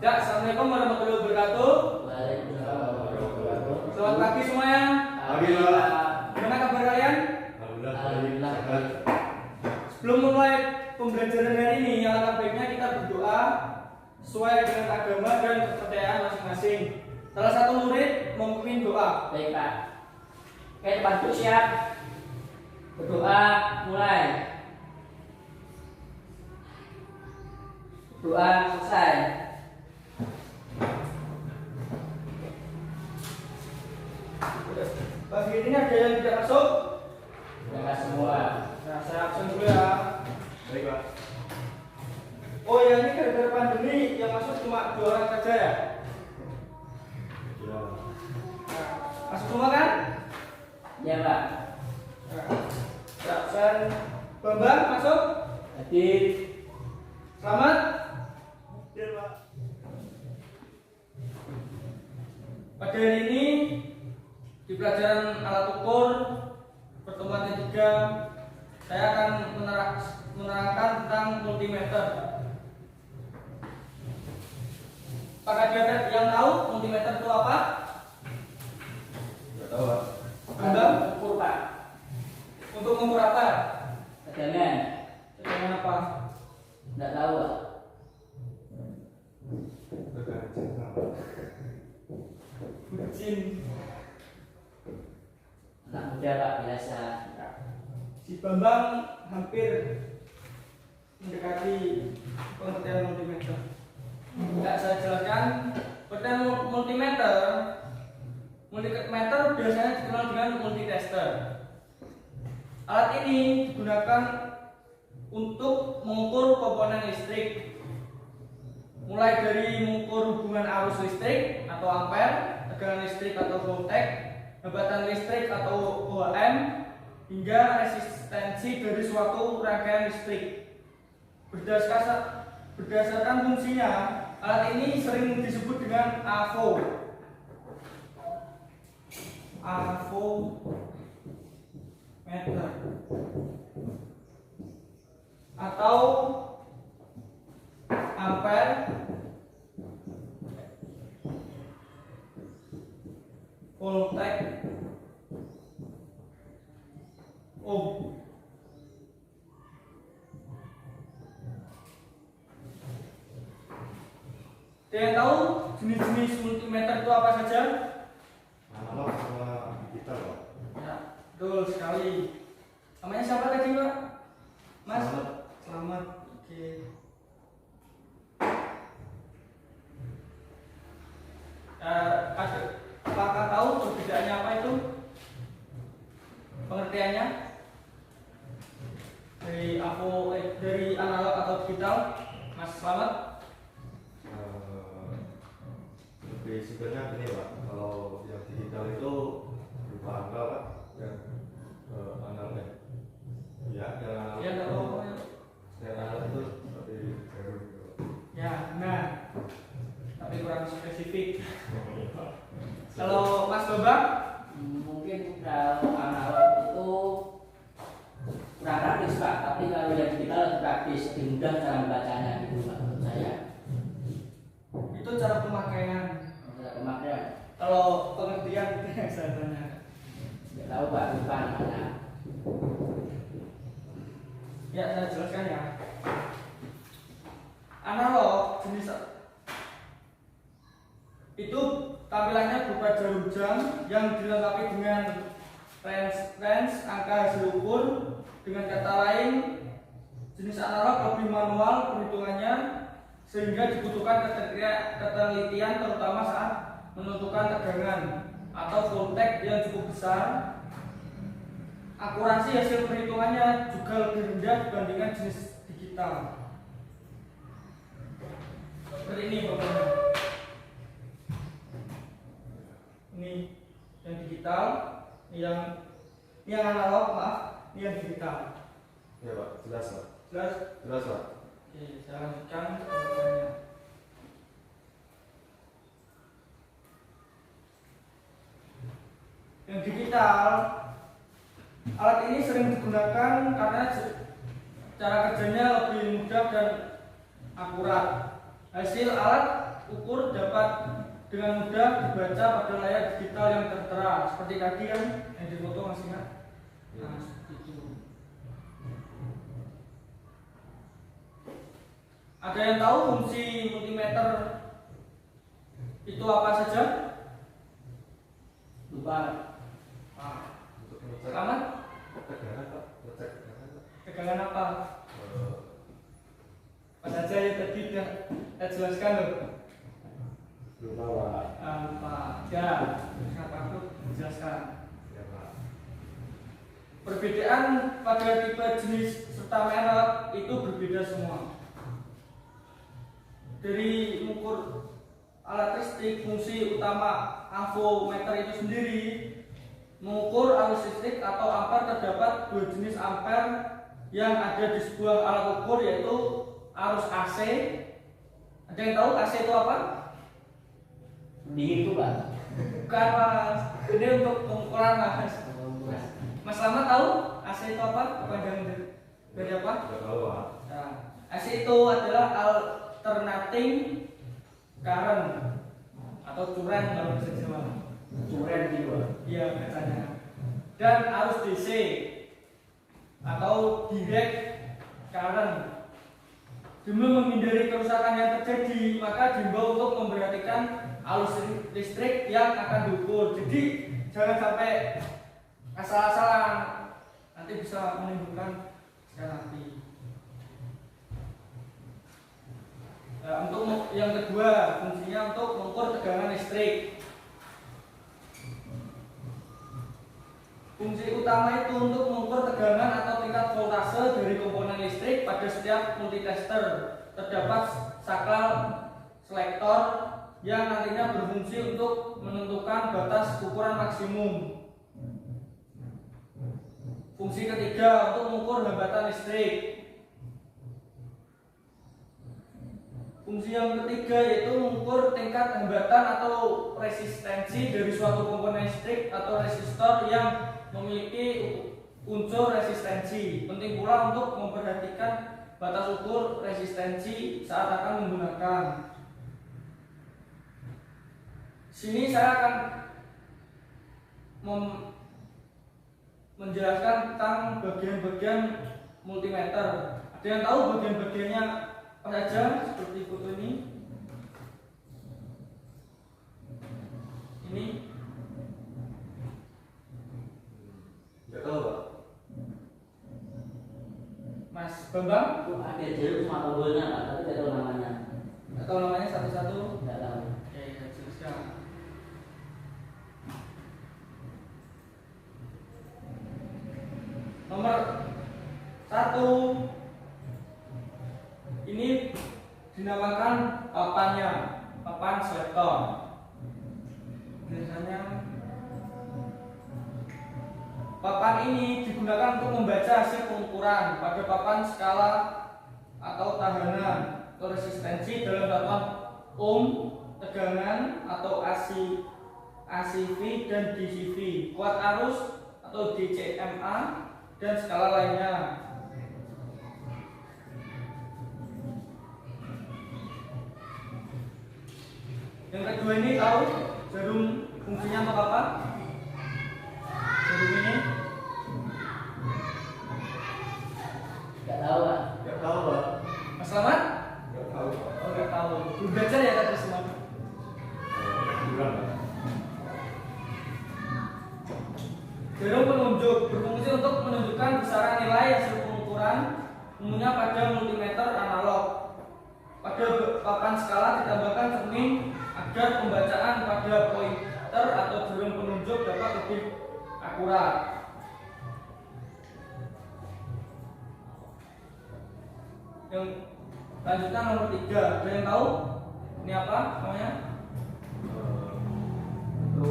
Ya, assalamualaikum warahmatullahi wabarakatuh. Waalaikumsalam warahmatullahi wabarakatuh. Selamat pagi semuanya. Pagi, Pak. Gimana kabar kalian? Alhamdulillah. Sebelum mulai pembelajaran hari ini, alangkah baiknya kita berdoa sesuai dengan agama dan kepercayaan masing-masing. Salah satu murid memimpin doa. Baik, Pak. Oke, tempat duduk siap. Berdoa mulai. Doa selesai. Pagi ini ada yang tidak masuk? Terima semua. Nah, saya absen dulu ya. Baik, Pak. Oh ya, ini gara-gara pandemi yang masuk cuma 2 orang saja ya? Ya. Nah, masuk semua kan? Ya, Pak. Nah, ya, absen. Bambang masuk? Hadir. Selamat. Ya, Pak. Pada hari ini di pelajaran alat ukur pertemuan ketiga saya akan menerangkan tentang multimeter. Apakah ada yang tahu multimeter itu apa? Enggak tahu, Pak. Bambang, Ukur, Pak. untuk mengukur apa? Tegangan. Tegangan apa? Enggak tahu, Pak. Bucin. Anak muda, Pak, biasa. Si Bambang hampir mendekati pengertian multimeter. Tidak saya jelaskan. Pengertian multimeter. Multimeter biasanya dikenal dengan multitester. Alat ini digunakan untuk mengukur komponen listrik, mulai dari mengukur hubungan arus listrik atau ampere, tegangan listrik atau voltage, hambatan listrik atau Ohm, hingga resistensi dari suatu rangkaian listrik. Berdasarkan fungsinya, alat ini sering disebut dengan AVO. Meter atau ampere, voltage, ohm. Ada yang tahu jenis-jenis multimeter itu apa saja? Analog sama digital, Pak. Ya, betul sekali. Namanya siapa tadi, Pak? Mas? Selamat. Selamat. Oke. Apakah tahu perbedaannya apa itu? Pengertiannya? Dari analog atau digital? Mas Selamat? Lebih sebenarnya gini, Pak. Kalau yang digital itu berupa angka, Pak. Dan analog ya, yang analog Ya, nggak tahu. yang analog itu seperti jarum gitu, Pak. Ya, nah. Tapi kurang spesifik. Kalau Mas Bambang? Mungkin kalau analog itu kurang praktis, Pak, tapi kalau yang digital lebih praktis, lebih mudah cara membacanya gitu, Pak, menurut saya. Itu cara pemakaian. Cara pemakaian. Kalau pengertian itu yang saya tanya. Nggak tahu, Pak, lupa namanya. Ya, saya jelaskan ya. Analog jenis itu tampilannya berupa jarum jam yang dilengkapi dengan range angka hasil ukur. Dengan kata lain, jenis analog lebih manual perhitungannya sehingga dibutuhkan ketelitian terutama saat menentukan tegangan atau voltage yang cukup besar. Akurasi hasil perhitungannya juga lebih rendah dibandingkan jenis digital. Seperti ini pokoknya. Ini yang digital, ini yang analog, maaf, ini yang digital. Ya, Pak. Jelas, Pak. Jelas? Jelas, Pak. Oke, saya lanjutkan pengertiannya. Yang digital, alat ini sering digunakan karena cara kerjanya lebih mudah dan akurat. Hasil alat ukur dapat dengan mudah dibaca pada layar digital yang tertera. Seperti tadi kan yang difoto masih ingat? Nah, seperti itu. Ada yang tahu fungsi multimeter itu apa saja? Lupa. Untuk ngecek Selamat. tegangan Pak, ngecek tegangan Pak. Tegangan apa? Eh, Apa saja ya tadi sudah saya jelaskan loh. lupa Pak. Pak, ya, kenapa aku jelaskan? Ya Pak. Perbedaan pada tipe jenis serta merek itu berbeda semua. Dari mengukur alat listrik, fungsi utama avometer itu sendiri mengukur arus listrik atau ampere. Terdapat dua jenis ampere yang ada di sebuah alat ukur, yaitu arus AC. Ada yang tahu AC itu apa? Dingin tuh Pak. Bukan Mas, ini untuk pengukuran Mas. Mas Lama tahu AC itu apa? Kepanjangan dari apa? Tidak tahu Pak. Nah, AC itu adalah alternating current atau current kalau bahasa Jawa. Curen gitu Pak. Iya bacanya. Dan arus DC atau direct current. Demi menghindari kerusakan yang terjadi, maka diimbau untuk memperhatikan arus listrik yang akan diukur. Jadi jangan sampai asal-asalan, nanti bisa menimbulkan sekali api. Nah, untuk yang kedua, fungsinya untuk mengukur tegangan listrik. Fungsi utama itu untuk mengukur tegangan atau tingkat voltase dari komponen listrik pada setiap multitester. Terdapat saklar selektor yang nantinya berfungsi untuk menentukan batas ukuran maksimum. Fungsi ketiga untuk mengukur hambatan listrik. Fungsi yang ketiga yaitu mengukur tingkat hambatan atau resistensi dari suatu komponen listrik atau resistor yang memiliki unsur resistensi. Penting pula untuk memperhatikan batas ukur resistensi saat akan menggunakan. Sini saya akan menjelaskan tentang bagian-bagian multimeter. Ada yang tahu bagian-bagiannya apa saja? Seperti foto ini. Ini Tidak tahu Pak. Mas Bambang, Itu ada jarum sama tombolnya Pak, tapi tidak tahu namanya. atau namanya satu-satu? Tidak tahu. Ya, jelaskan. Nomor 1 ini dinamakan papannya, papan selektor. Biasanya papan ini digunakan untuk membaca hasil pengukuran pada papan skala atau tahanan atau resistensi dalam satuan ohm, tegangan atau ACV dan DCV, kuat arus atau DCMA, dan skala lainnya. Yang kedua ini tahu jarum fungsinya untuk apa? Jarum ini Tidak tahu Pak. Tidak tahu Pak. Mas Selamat? Tidak tahu Pak. Oh, nggak tahu. Belum belajar ya tadi semua. Kurang Pak. Jarum penunjuk berfungsi untuk menunjukkan besaran nilai hasil pengukuran, umumnya pada multimeter analog. Pada papan skala ditambahkan cermin agar pembacaan pada pointer atau jarum penunjuk dapat lebih akurat. Yang lanjutnya nomor 3, ada yang tahu ini apa namanya? Itu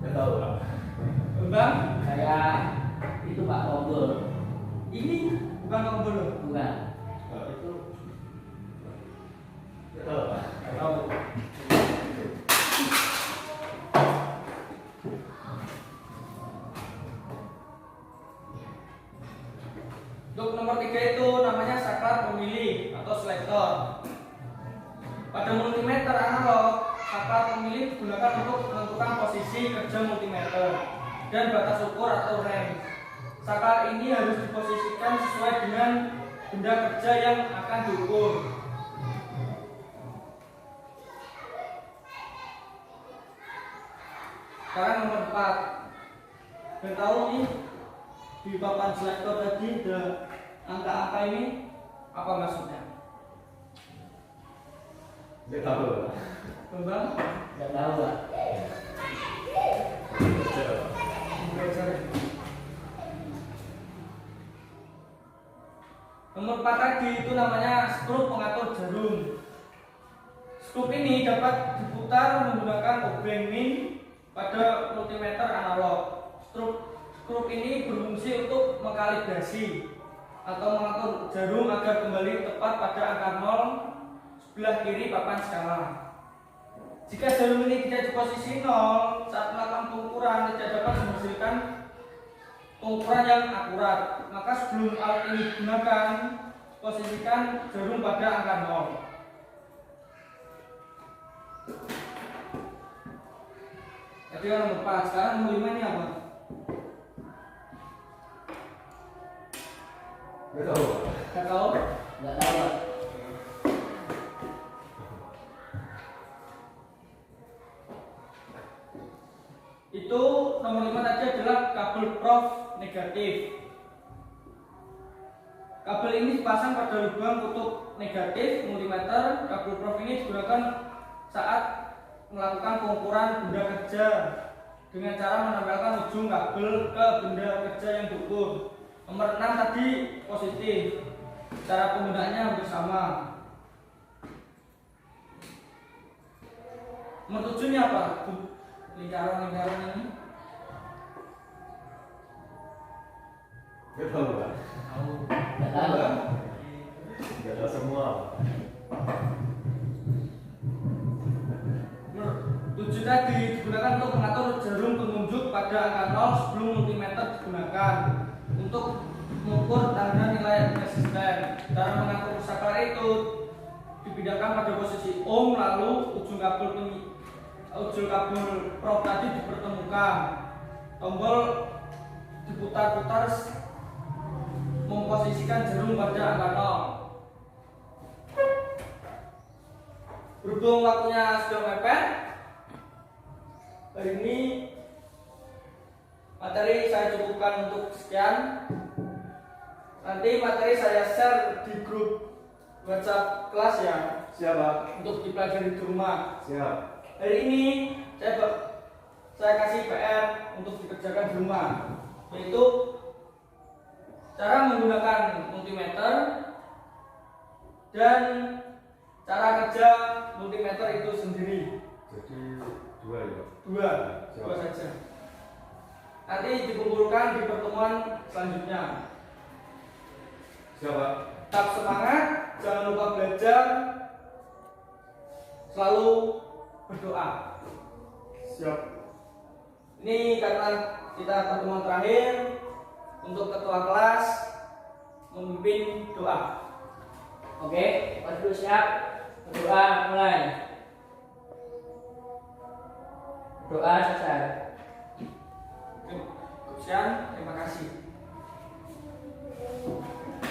Tidak tahu Pak. Bang, kayak itu Pak tombol. ini bukan tombol loh. Bukan. Pak itu tidak tahu Pak. Nggak tahu. Untuk nomor 3 itu namanya saklar pemilih atau selektor. Pada multimeter analog, saklar pemilih digunakan untuk menentukan posisi kerja multimeter dan batas ukur atau range. Saklar ini harus diposisikan sesuai dengan benda kerja yang akan diukur. Sekarang nomor 4. Dan tahu nih di papan selektor tadi ada angka-angka ini apa maksudnya? Nggak tahu Pak. Bambang? Nggak tahu Pak. Baca, Pak. Nomor 4 tadi itu namanya skrup pengatur jarum. Skrup ini dapat diputar menggunakan obeng min pada multimeter analog. Skrup ini berfungsi untuk mengkalibrasi atau mengatur jarum agar kembali tepat pada angka 0 sebelah kiri papan skala. Jika jarum ini tidak di posisi 0 saat melakukan pengukuran tidak dapat menghasilkan pengukuran yang akurat, maka sebelum alat ini digunakan posisikan jarum pada angka 0. Jadi nomor 4. Sekarang nomor 5 ini apa? Nggak tahu Pak. Nggak tahu? Nggak tahu Pak. Itu nomor 5 tadi adalah kabel prof negatif. Kabel ini dipasang pada lubang kutub negatif multimeter. Kabel prof ini digunakan saat melakukan pengukuran benda kerja dengan cara menempelkan ujung kabel ke benda kerja yang diukur. Nomor 6 tadi positif. Cara penggunaannya hampir sama. Nomor 7 ini apa? Lingkaran-lingkaran ini. Nggak tahu Pak. Nggak tahu Pak. Nggak tahu semua Pak. Nomor 7 tadi digunakan untuk mengatur jarum pengunjuk pada angka 0 sebelum multimeter digunakan untuk mengukur tanda nilai resisten. Cara mengatur saklar itu dipindahkan pada posisi ohm, lalu ujung kabel prof tadi dipertemukan. Tombol diputar-putar memposisikan jarum pada angka 0. Berhubung waktunya sudah mepet, hari ini materi saya cukupkan untuk sekian. Nanti materi saya share di grup WhatsApp kelas ya, Siapa? untuk dipelajari di rumah. Siap. Hari ini saya kasih PR untuk dikerjakan di rumah, yaitu cara menggunakan multimeter dan cara kerja multimeter itu sendiri. Jadi 2 ya Pak. Dua saja. Nanti dikumpulkan di pertemuan selanjutnya. Siapa? Tetap semangat, jangan lupa belajar, selalu berdoa. Siap. Ini karena kita pertemuan terakhir, untuk ketua kelas memimpin doa. Oke, waduh siap. Berdoa mulai. Doa selesai. Sekian, terima kasih.